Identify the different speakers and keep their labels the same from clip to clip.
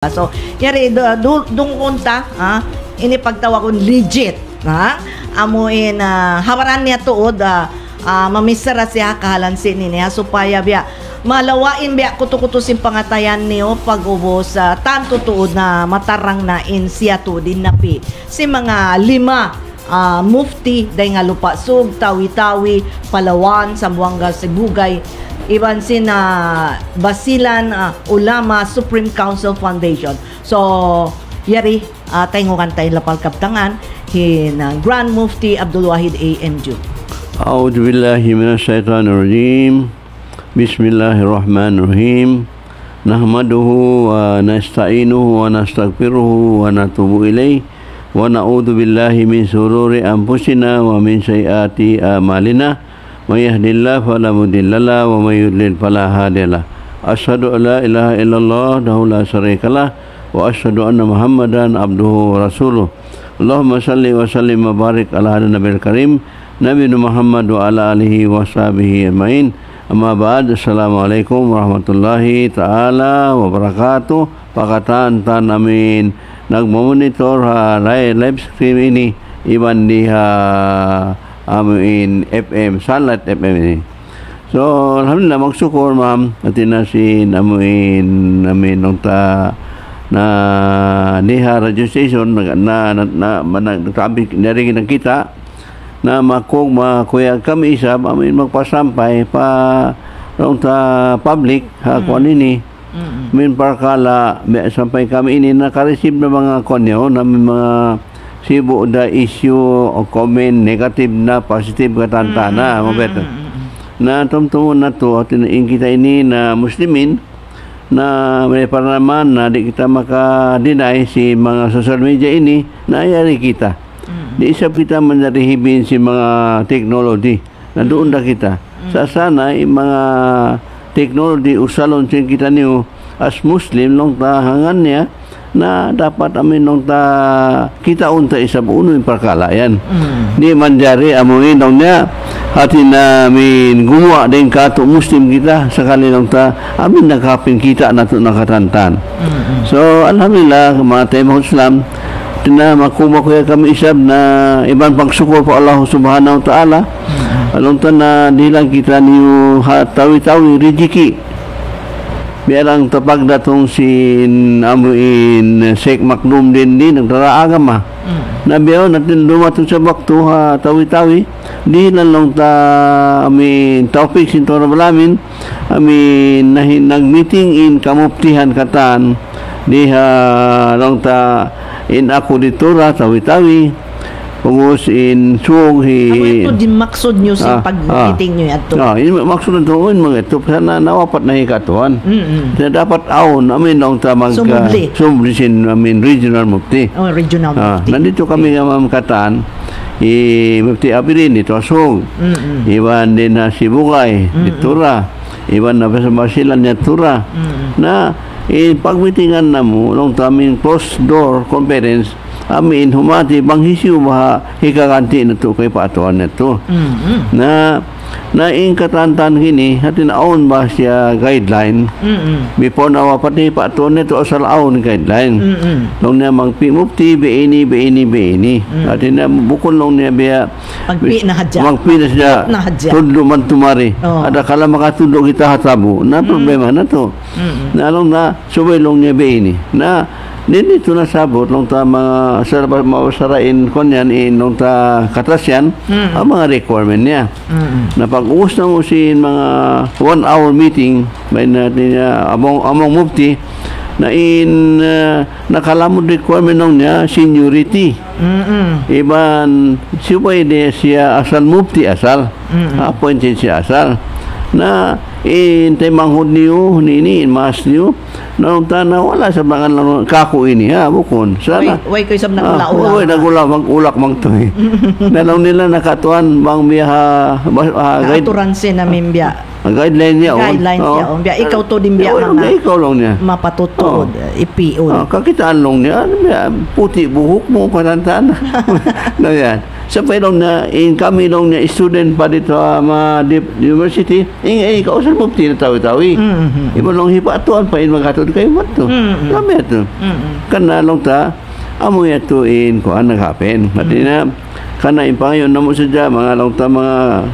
Speaker 1: So, yari, dung unta, ini pagtawa kong legit, amuin, hawaran niya tuod, mamisara siya kahalansin niya, supaya biya, malawain biya kutukutusin pangatayan niyo pag-ubos tanto tuod na matarang na in siya to din napi. Si mga 5 mufti, day nga lupa, sug, tawi-tawi, Palawan, Zamboanga, Sibugay, iban sina Basilan Ulama Supreme Council Foundation. So, yari, tayo tayo lapal kaptangan, hin Grand Mufti Abdul Wahid A.M.Ju.
Speaker 2: A'udhu billahi minasyaitanirrajim. Bismillahirrahmanirrahim. Nahmaduhu wa nasta'inuhu wa nastaghfiruhu wa natubu ilayh. Wa na'udhu billahi min sururi anfusina wa min sayyiati a'malina. May yahdihillahu fala mudilla lahu wa may yudlil fala hadiya lahu. Asyhadu an la ilaha illallah wahdahu la syarikalah wa asyhadu anna Muhammadan abduhu wa rasuluh. Allahumma shalli wa sallim wa barik ala nabiyil karim Nabi Muhammad wa ala alihi wa sahbihi ajmain. Amma ba'd. Assalamualaikum warahmatullahi taala wabarakatuh. Pakatan namin nagmonitor live stream ini iban di amin FM, Sunlight FM ini. So, alhamdulillah, magsyukur, ma'am. Atin na si namin nung ta na niha radio station na narinig ng kita na makuya kami isa amin magpasampay pa nung ta public kuan ini. Min parkala sampay kami ini nakareceive na mga konyo na mga sibo da issue o comment negative na positive katanta na mabeto na tumtumon na to at tinaing kita ini na muslimin na may para naman na di kita maka-deny si mga social media ini na ayari kita di isap kita manarihibin si mga technology na doon na kita sa sana yung mga technology usalon siya kita niyo as muslim long tahangan niya na dapat amin nung kita unta isa buuno yung parkala yan. Di manjari amuin nung niya hati namin gumawa din kato muslim kita sakali nung amin nakapin kita na ito nakatantan. So alhamdulillah mga tayo Islam na makuha kami isab na ibang pagsukur po Allah subhanahu wa ta'ala anong na nilang kita niyo tawi-tawi rijiki biarang tapag datong si amuin Sheikh Makdum din nagdaraagam na biyaw natin dumatong sa bakto tawi-tawi di lang ta amin Taufik Sintora Balamin amin nag-meeting in kamuptihan katan di lang ta in ako ditura tawi-tawi pungos in suong
Speaker 1: ito din maksud nyo sa pag-meeting nyo ito
Speaker 2: maksud nito mga ito sana nawapat na hikatuan na dapat aon amin nung tamang sumubli sin amin regional mufti
Speaker 1: regional mufti
Speaker 2: nandito kami nga mamkataan mufti Abirin ito asong iwan din na Sibugay itura iwan na Basilan niya tura na pag-meetingan na mo nung taming closed door conference amin humati banghisiw ba hikaganti na to kay patuan na to na katantan gini hatin aon ba siya guideline before na wapati patuan na to asal aon guideline nung niya magpimupti beini hatin na bukon nung niya biya
Speaker 1: magpi na
Speaker 2: siya tudlo man tumari ada kala makatudlo kita hatabo na problema na to na along na subay long niya beini na dito na sabot nung mga mawasarain ko niyan nung katasyan ang mga requirement niya na pag-uus na mo sin mga 1 hour meeting may natin among mufti na nakalamod requirement nung niya seniority iban siya asal mufti asal appointed siya asal na tayo manghod niyo nini mas niyo nung wala sa mga kako ini bukon sana
Speaker 1: way ko isab nagula-ula
Speaker 2: nagulak mang to nalong nila nakatuan bang biya
Speaker 1: aturan sin namin biya
Speaker 2: guideline niya
Speaker 1: biya ikaw to din biya
Speaker 2: ikaw lang niya
Speaker 1: mapatutod ipion
Speaker 2: kakitaan lang niya puti buhok mo patantan na yan sa pailong na kami nung na student pa dito university kausap mo na tawi-tawi iba nung hipatuan pa magatod kayo mo to kami ito kana long ta amo ito kuan naghapen pati na kana ipangayon na mo sadya mga long ta mga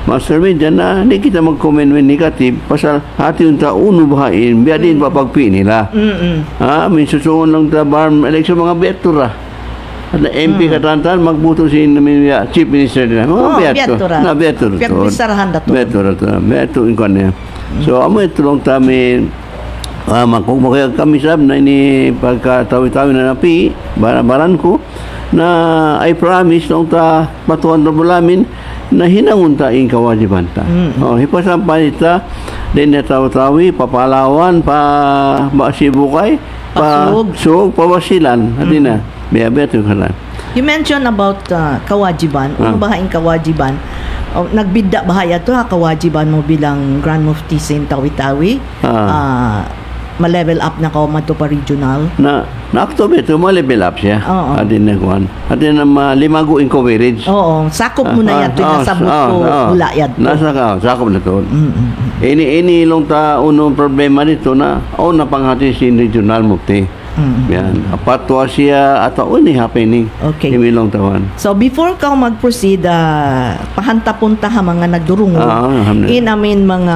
Speaker 2: master media na hindi kita mag-comment with negative pasal hati unta uno bahain biya din papagpi nila min susungon lang ta barm election mga betura at MP katantan magbuto si Chief Minister nila mga betura betura inkuan niya so amo ito lang tamin magkukmakaya kami sab na ini pagkatawi-tawi na napi baran ko na I promise lang ta patuan na bulamin na hinangon ta in kawajiban ta hipasampan ita din na tawi-tawi papalawan pa Sibukay pa Sug pawasilan adi na biya-biya ito kanan.
Speaker 1: You mentioned about kawajiban. Ano ba ang kawajiban? Nagbida bahaya to kawajiban mo bilang Grand Mufti Sin Tawi-Tawi. Ma-level up na ka mato pa regional.
Speaker 2: Na October to ma-level up siya. Adin na kuan. Adin na limago in coverage.
Speaker 1: Oo, sakop mo na yan to nasabot ko mula yan.
Speaker 2: Nasa ka, sakop na to. Ini long ta unong problema dito na napanghati si regional mufti. Yan. Patwa siya at ni happening.
Speaker 1: Okay.
Speaker 2: Imilong tawan.
Speaker 1: So before ka mag-proceed, pahanta-punta ha mga nagdurungo. Inamin mga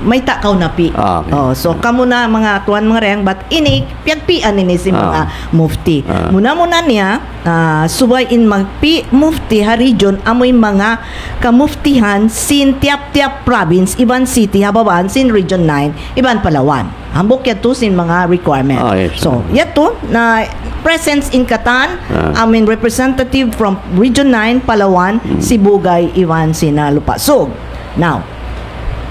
Speaker 1: may takaw na pi.
Speaker 2: Okay.
Speaker 1: So kamo na mga tuan mga reyang but ini piyagpian ini si mga mufti. Muna niya subay in magpi mufti ha region amoy mga kamuftihan sin Tiap-Tiap province Iban City hababaan sin region 9 Iban Palawan. Hambok yato sin mga requirement.
Speaker 2: Yes.
Speaker 1: So yato na presence in Catan, representative from region 9 Palawan, Sibugay, Ivan Sinalupasog. Now,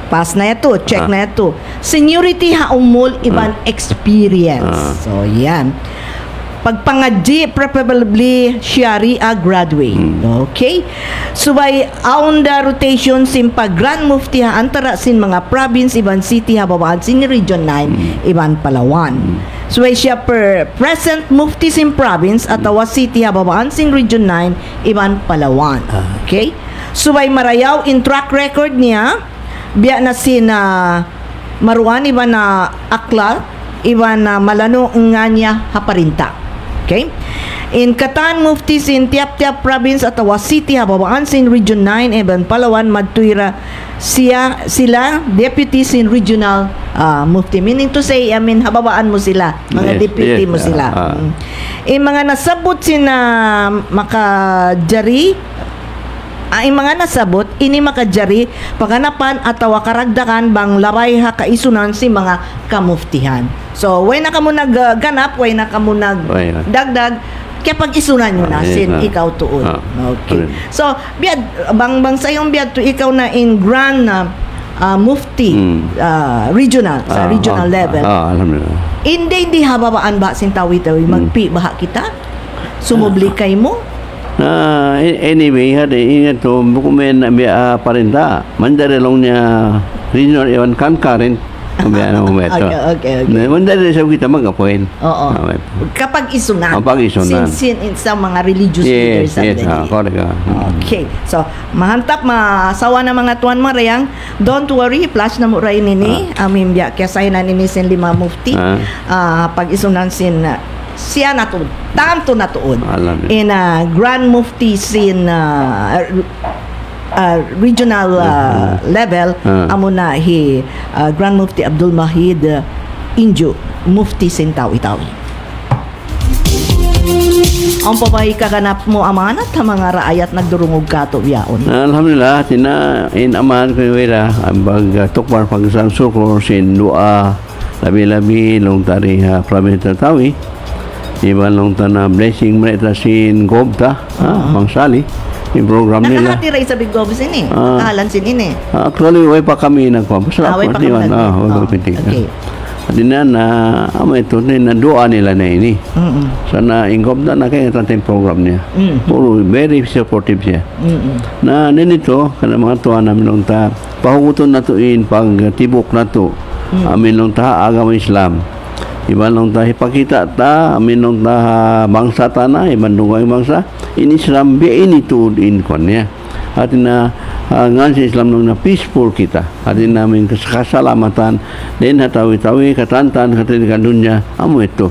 Speaker 1: pass na yato, check na yato. Seniority ha umol Iban experience. So yan. Pagpangadji, preferably Sharia graduate. Okay? Subay, on the rotation, simpa Grand Mufti ha, antara sin mga province, Iban City, hababaan sin Region 9, Iban Palawan. Subay siya per present Mufti sin province, atawa City, hababaan sin Region 9, Iban Palawan. Okay? Subay marayaw, in track record niya, biya na sin Maruan, iba na Akla, iba na Malano, Nganya, Haparinta. Okay? In Catan, Mufti sin Tiap-Tiap province at City, hababaan sin Region 9, Iban Palawan, Madtuira, sila deputy sin regional mufti. Meaning to say, hababaan mo sila, mga deputy mo sila. Mga nasabot sin makajari, mga nasabot, ini makajari, paganapan atawa karagdakan bang labay ha kaisunan si mga kamuftihan. So, way na ka mo nagganap, way na ka mo nagdagdag, kaya pag-isunan nyo na, sin ikaw tuon. Okay. So, biyad, bang sayong biyad to ikaw na in Grand Mufti regional, sa regional level.
Speaker 2: Alhamdulillah.
Speaker 1: Hindi hababaan ba sin tawi-tawi, magpi baha kita? Sumubli kay mo?
Speaker 2: Anyway, ingat to bukumen parinta mandare long niya regional ewan kan karen
Speaker 1: okay.
Speaker 2: Mandare sa kita magapoin.
Speaker 1: Oo. Kapag isunan. Sin sa mga religious leaders. Okay. So, mahantap masawa na mga tuan marayang, don't worry, flash na mo ray nini. Biya kaya na nini sin lima mufti. Pag isunan sin siya natuod. Tanto natuod. In Grand Mufti sin regional level, amo na Grand Mufti Abdul Mahid Injo, Mufti sin Tawi-Tawi. Ang pabahi kaganap mo amanat ha mga raayat nagdurungog kato biyaon.
Speaker 2: Alhamdulillah, inaman ko yung wala ang tukbar pag-sangsur ko sin dua labi-labi long tari province Tawi. Iba long na blessing mereka sin gobta pangsali yung program nila.
Speaker 1: Nakahati rin sa Big Gobs ini. Nakahalan sin ini.
Speaker 2: Actually, way pa kami nagpapasarap.
Speaker 1: Way pa kami
Speaker 2: okay. At din na ito na doa nila na ini. Sana in gobta na kayo natin program niya. Puro very supportive siya. Na nito, kada mga tuwa namin long ta, pahuguton na to in pag tibok na to. Amin long ta agama Islam. Iban nung ta ipakita ta, amin nung ta bangsa ta na, iban dungay bangsa, in Islam biya initud in kon niya. At na ngan sa Islam nung na peaceful kita. At namin kasalamatan, din hatawi-tawi, katantan, katinikan dunya, amo ito.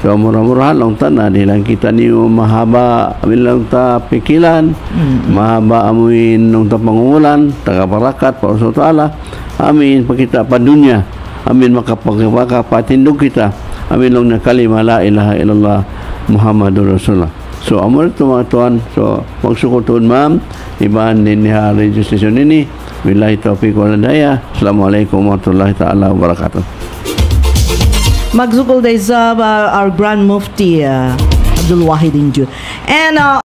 Speaker 2: So murah-murah lang ta na nilang kita niyo mahaba amin lang ta pikilan, mahaba amuin nung ta pangungulan, tagaparakat, pauso ta'ala, amin pakita pa dunya, amin makapatindog kita, amin lang na kalima la ilaha illallah Muhammadur Rasulullah. So amor ito mga tuan, so magsukutun ma'am, ibaan din niya registration ini, billahi taufiq wal hidayah. Assalamualaikum warahmatullahi ta'ala wabarakatuh.
Speaker 1: Magsukol day sa our Grand Mufti Abdul Wahid Injud. And